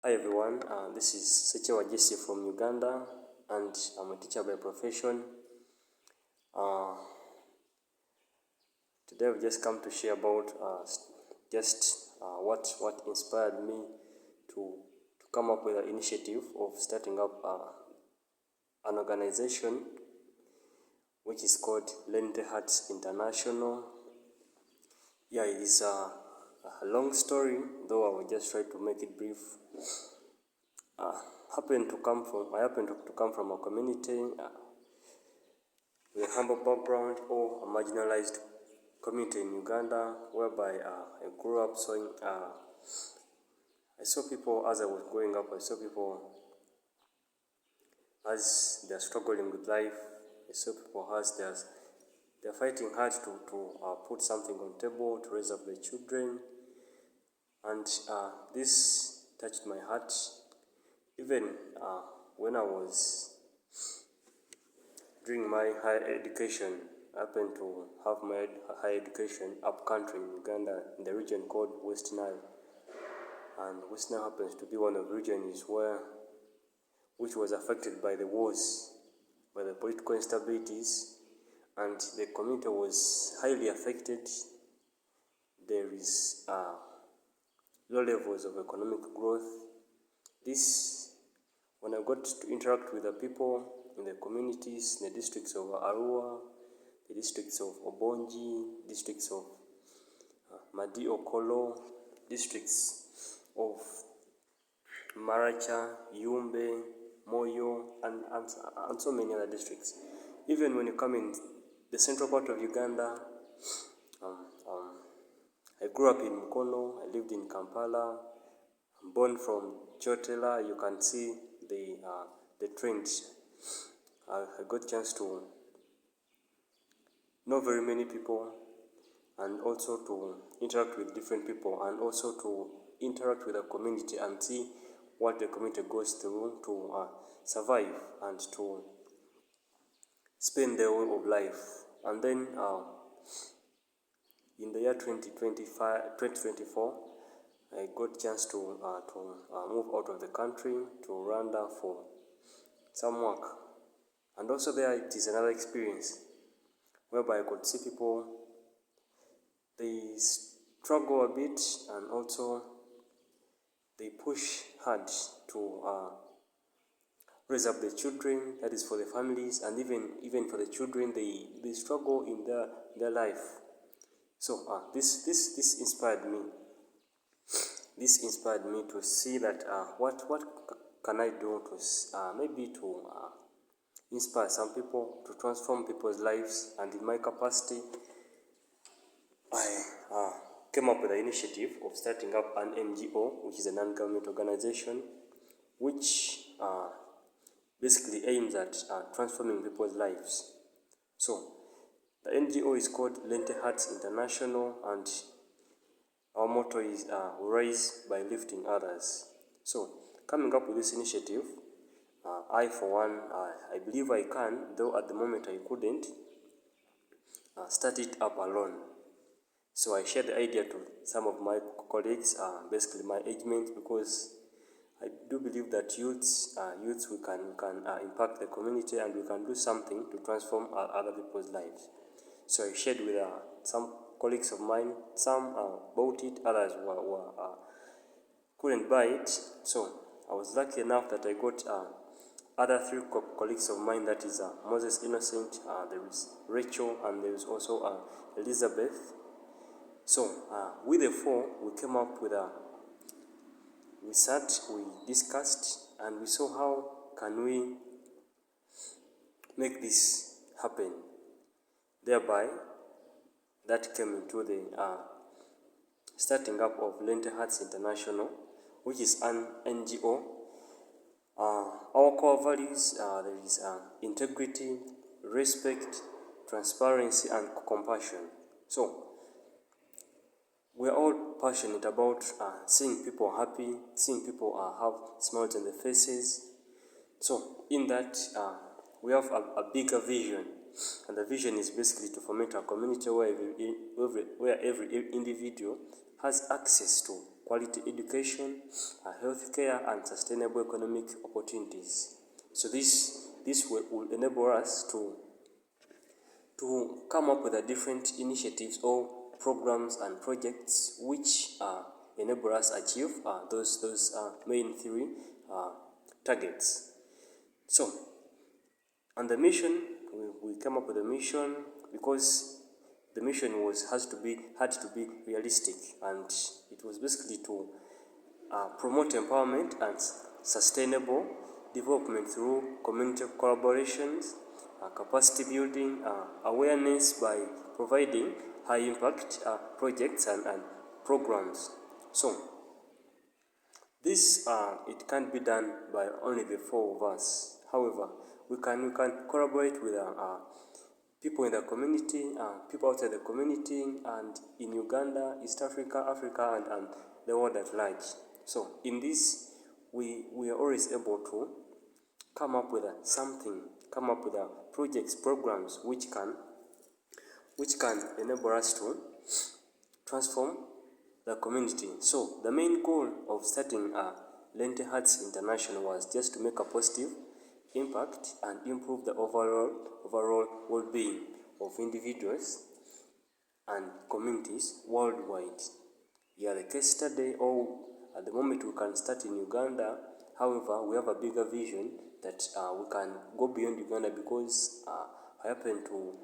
Hi everyone, this is SSEKYEWA Jessy from Uganda, and I'm a teacher by profession. Today I've just come to share about what inspired me to come up with an initiative of starting up an organization which is called Lenity International. Yeah, it is a long story, though I will just try to make it brief. I happen to come from a community with a humble background or a marginalized community in Uganda, whereby I grew up I saw people as I was growing up. I saw people as they're struggling with life. I saw people as they're fighting hard to put something on the table, to raise up their children, and this touched my heart. Even when I was during my higher education, I happened to have my higher education up country in Uganda, in the region called West Nile. And West Nile happens to be one of the regions which was affected by the wars, by the political instabilities, and the community was highly affected. There is low levels of economic growth. When I got to interact with the people in the communities, in the districts of Arua, the districts of Obongi, districts of Madi Okolo, districts of Maracha, Yumbe, Moyo, and so many other districts. Even when you come in the central part of Uganda, I grew up in Mukono, I lived in Kampala, I'm born from Chotela. You can see the trends. I got a chance to know very many people, and also to interact with different people, and also to interact with the community and see what the community goes through to survive and to spend their way of life. And then in the year 2024, I got a chance to move out of the country to Rwanda for some work. And also there it is another experience whereby I could see people, they struggle a bit, and also they push hard to raise up the children, that is for the families, and even for the children, they struggle in their life. So this inspired me. This inspired me to see that what can I do to maybe to inspire some people, to transform people's lives. And in my capacity, I came up with the initiative of starting up an NGO, which is a non-government organization, which basically aims at transforming people's lives. So the NGO is called Lenity International, and our motto is we rise by lifting others. So coming up with this initiative, I for one, I believe I can, though at the moment I couldn't start it up alone. So I shared the idea to some of my colleagues, basically my age mates, because I do believe that youths we can impact the community, and we can do something to transform other people's lives. So I shared with some colleagues of mine. Some bought it, others couldn't buy it. So I was lucky enough that I got other three colleagues of mine, that is Moses Innocent, there is Rachel, and there is also Elizabeth. So with the four, we came up with we sat, we discussed, and we saw how can we make this happen. Thereby, that came into the starting up of Lenity International, which is an NGO. Our core values, there is integrity, respect, transparency, and compassion. So we are all passionate about seeing people happy, seeing people have smiles on their faces. So in that, we have a bigger vision, and the vision is basically to foment a community where every individual has access to quality education, healthcare, and sustainable economic opportunities. So this will enable us to come up with a different initiatives or programs and projects which enable us achieve those main three targets. So, on the mission, we came up with a mission because the mission had to be realistic, and it was basically to promote empowerment and sustainable development through community collaborations, capacity building, awareness by providing high impact projects and programs. So this it can't be done by only the four of us. However, we can collaborate with people in the community, people outside the community, and in Uganda, East Africa, Africa, and the world at large. So in this, we are always able to come up with come up with projects, programs which can enable us to transform the community. So the main goal of starting Lenity Hearts International was just to make a positive impact and improve the overall well-being of individuals and communities worldwide. Yeah, the case study, at the moment we can start in Uganda. However, we have a bigger vision that we can go beyond Uganda, because I happen to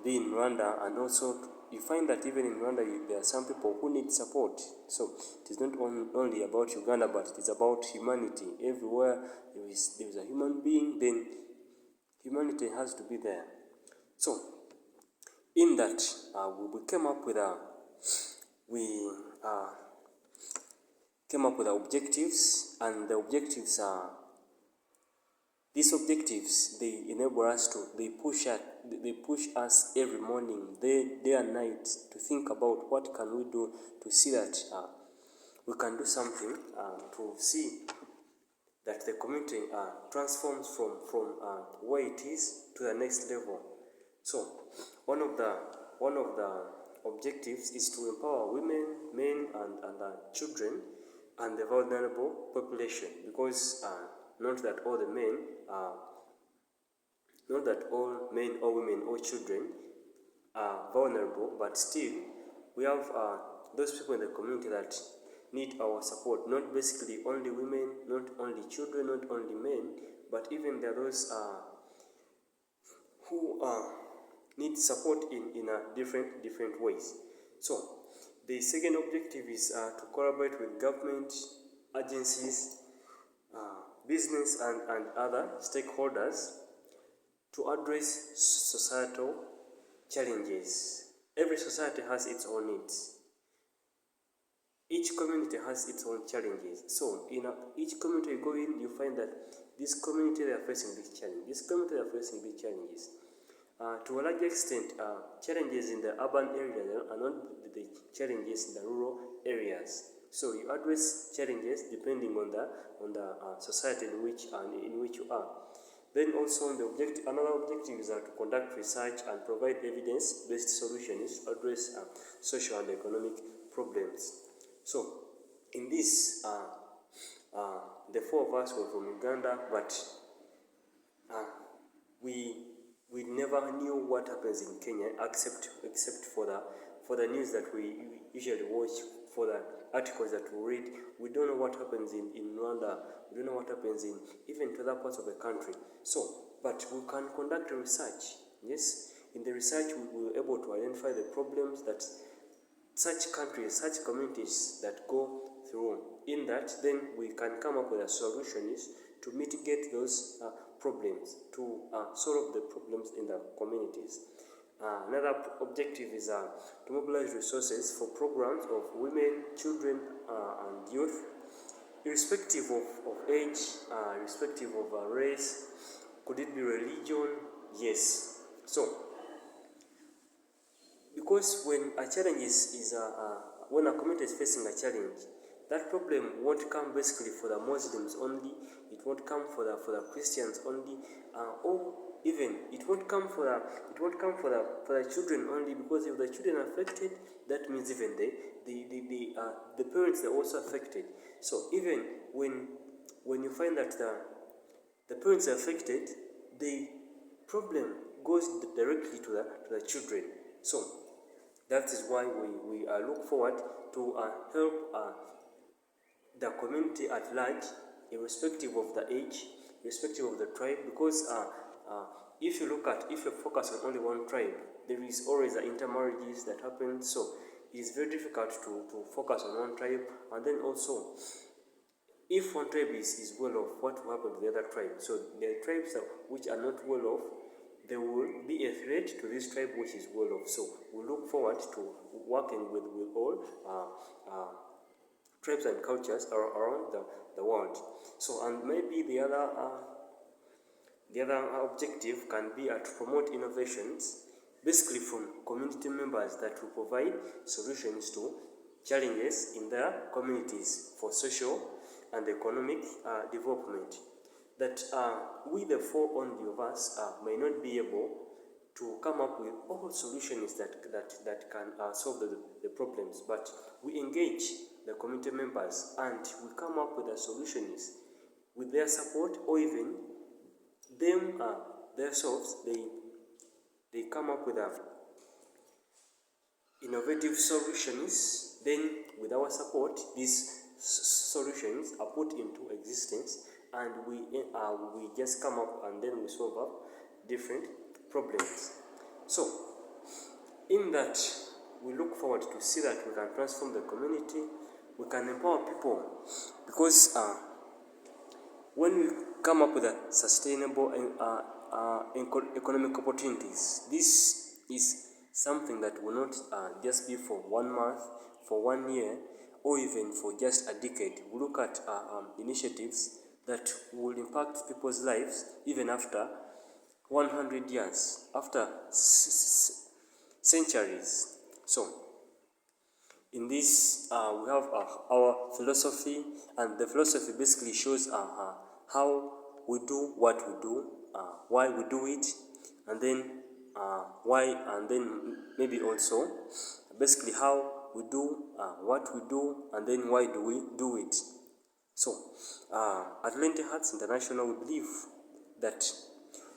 be in Rwanda, and also you find that even in Rwanda there are some people who need support. So it is not only about Uganda, but it is about humanity. Everywhere there is a human being, then humanity has to be there. So in that, we came up with objectives, and the objectives are these objectives. They enable us they push us every morning, day and night, to think about what can we do to see that we can do something to see that the community transforms from where it is to the next level. So one of the objectives is to empower women, men, and children, and the vulnerable population, because not that all men or women or children are vulnerable, but still we have those people in the community that need our support. Not basically only women, not only children, not only men, but even there are those who need support in different ways. So the second objective is to collaborate with government agencies, business, and other stakeholders to address societal challenges. Every society has its own needs. Each community has its own challenges. So in each community you go in, you find that this community they are facing big challenges. This community they are facing big challenges. To a large extent, challenges in the urban areas are not the challenges in the rural areas. So you address challenges depending on the society in which you are. Then also another objective is to conduct research and provide evidence-based solutions to address social and economic problems. So in this, the four of us were from Uganda, but we never knew what happens in Kenya, except for the news that we usually watch, for the articles that we read. We don't know what happens in Rwanda. We don't know what happens even to other parts of the country. So, but we can conduct a research. Yes, in the research we were able to identify the problems that such countries, such communities that go through. In that, then we can come up with a solutions to mitigate those problems, to solve the problems in the communities. Another objective is to mobilize resources for programs of women, children, and youth, irrespective of age, irrespective of race. Could it be religion? Yes. So, because when a challenge when a community is facing a challenge, that problem won't come basically for the Muslims only. It won't come for the Christians only. All even it won't come for the children only, because if the children are affected, that means even the parents are also affected. So even when you find that the parents are affected, the problem goes directly to the children. So that is why we look forward to help the community at large, irrespective of the age, irrespective of the tribe, because if you focus on only one tribe, there is always the intermarriages that happen. So it is very difficult to focus on one tribe. And then also, if one tribe is well off, what will happen to the other tribe? So the tribes which are not well off, there will be a threat to this tribe which is well off. So we look forward to working with all tribes and cultures around the world. So, and maybe the other objective can be to promote innovations, basically from community members, that will provide solutions to challenges in their communities for social and economic development. That we, the four only of us, may not be able to come up with all solutions that can solve the problems, but we engage the community members and we come up with the solutions with their support, or even them themselves. They come up with innovative solutions. Then with our support, these solutions are put into existence, and we just come up and then we solve up different problems. So in that, we look forward to see that we can transform the community, we can empower people, because when we come up with a sustainable economic opportunities, this is something that will not just be for 1 month, for 1 year, or even for just a decade. We look at initiatives that will impact people's lives even after 100 years, after centuries. So in this, we have our philosophy, and the philosophy basically shows how we do what we do, why we do it, and then why, and then maybe also basically how we do what we do, and then why do we do it. So at Lenity Hearts International, we believe that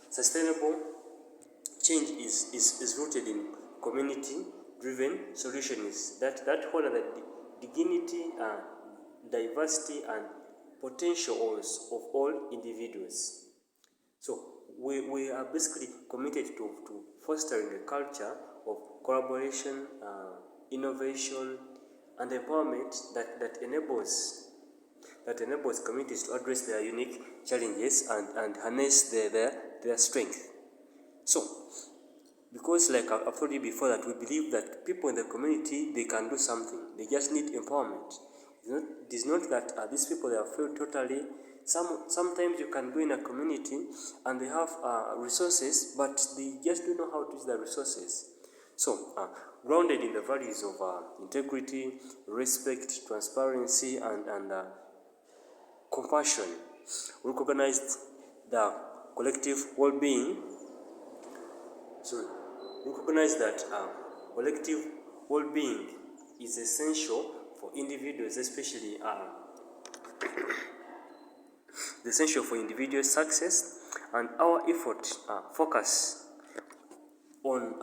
sustainable change is rooted in community-driven solutions that honor the dignity, diversity, and potentials of all individuals. So we are basically committed to fostering a culture of collaboration, innovation, and empowerment that enables communities to address their unique challenges and harness their strength. So, because like I've told you before, that we believe that people in the community, they can do something. They just need empowerment. It is not that these people, they are failed totally. Sometimes you can go in a community and they have resources, but they just don't know how to use the resources. So, grounded in the values of integrity, respect, transparency, and compassion, recognized the collective well-being. So, recognize that collective well-being is essential for individuals, especially essential for individual success, and our effort focus on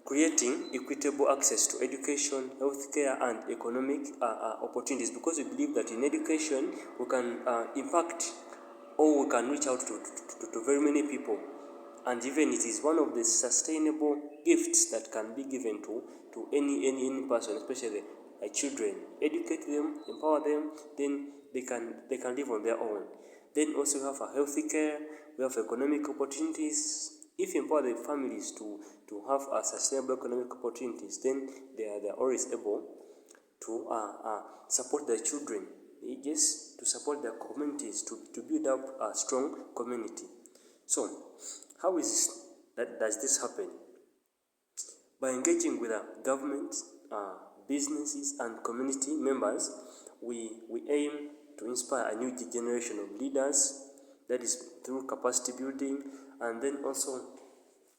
creating equitable access to education, healthcare, and economic opportunities, because we believe that in education we can impact, or we can reach out to very many people, and even it is one of the sustainable gifts that can be given to any person, especially children. Educate them, empower them, then they can live on their own. Then also we have a healthy care, we have economic opportunities. If you empower the families to have sustainable economic opportunities, then they are always able to support their children, just to support their communities, to build up a strong community. So, how does this happen? By engaging with government, businesses, and community members, we aim to inspire a new generation of leaders, that is through capacity building, and then also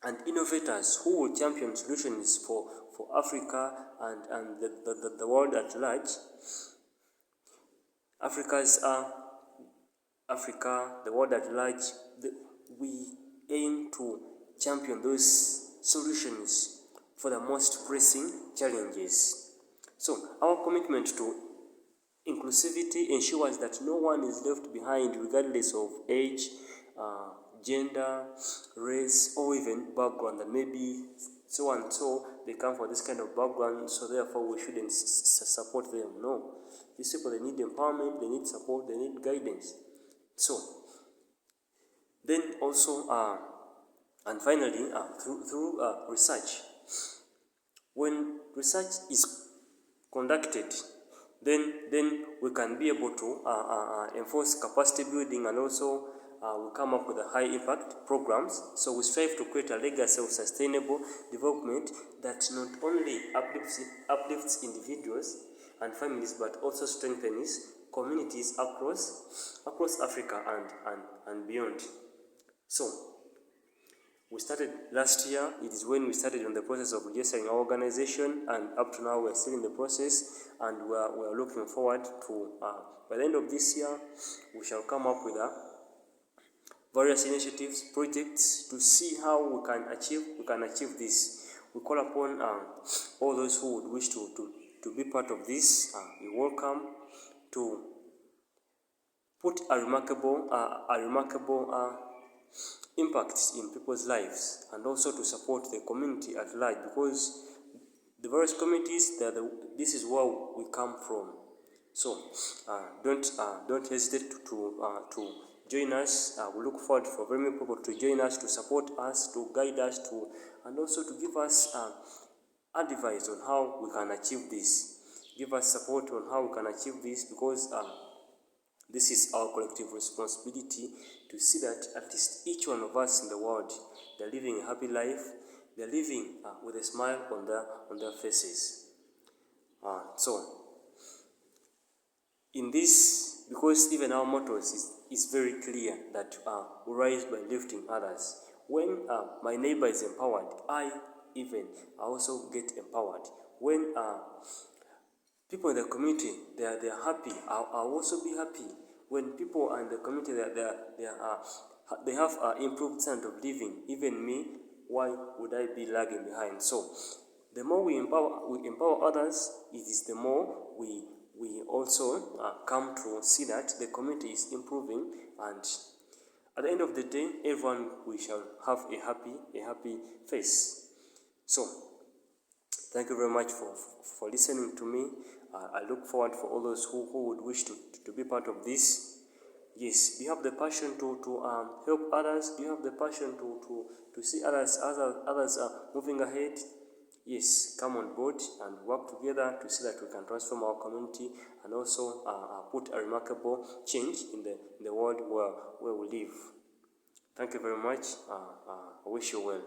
and innovators who will champion solutions for Africa and the world at large. Africa, the world at large, we aim to champion those solutions for the most pressing challenges. So our commitment to inclusivity ensures that no one is left behind regardless of age, gender, race, or even background. That maybe so and so they come from this kind of background, so therefore we shouldn't support them. No. These people, they need empowerment, they need support, they need guidance. So, then also, and finally, through research. When research is conducted, then we can be able to enforce capacity building, and also we come up with a high impact programs. So we strive to create a legacy of sustainable development that not only uplifts individuals and families, but also strengthens communities across Africa and beyond. So we started last year. It is when we started on the process of registering our organization, and up to now we are still in the process, and we are looking forward to by the end of this year we shall come up with various initiatives, projects to see how we can achieve this. We call upon all those who would wish to be part of this. You're welcome to put a remarkable impact in people's lives, and also to support the community at large, because the various communities, this is where we come from. So don't hesitate to join us. We look forward for very many people to join us, to support us, to guide us, and also to give us advice on how we can achieve this. Give us support on how we can achieve this, because this is our collective responsibility to see that at least each one of us in the world, they're living a happy life, they're living with a smile on their faces. So, in this, because even our motto is very clear that we rise by lifting others. When my neighbor is empowered, I also get empowered. When people in the community, they are happy, I'll also be happy. When people in the community, they have improved standard of living, even me, why would I be lagging behind? So the more we empower others, it is the more we also come to see that the community is improving, and at the end of the day, everyone, we shall have a happy face. So thank you very much for listening to me. I look forward for all those who would wish to be part of this. Yes, do you have the passion to help others? Do you have the passion to see others moving ahead? Yes, come on board and work together to see that we can transform our community, and also put a remarkable change in the world where we live. Thank you very much. I wish you well.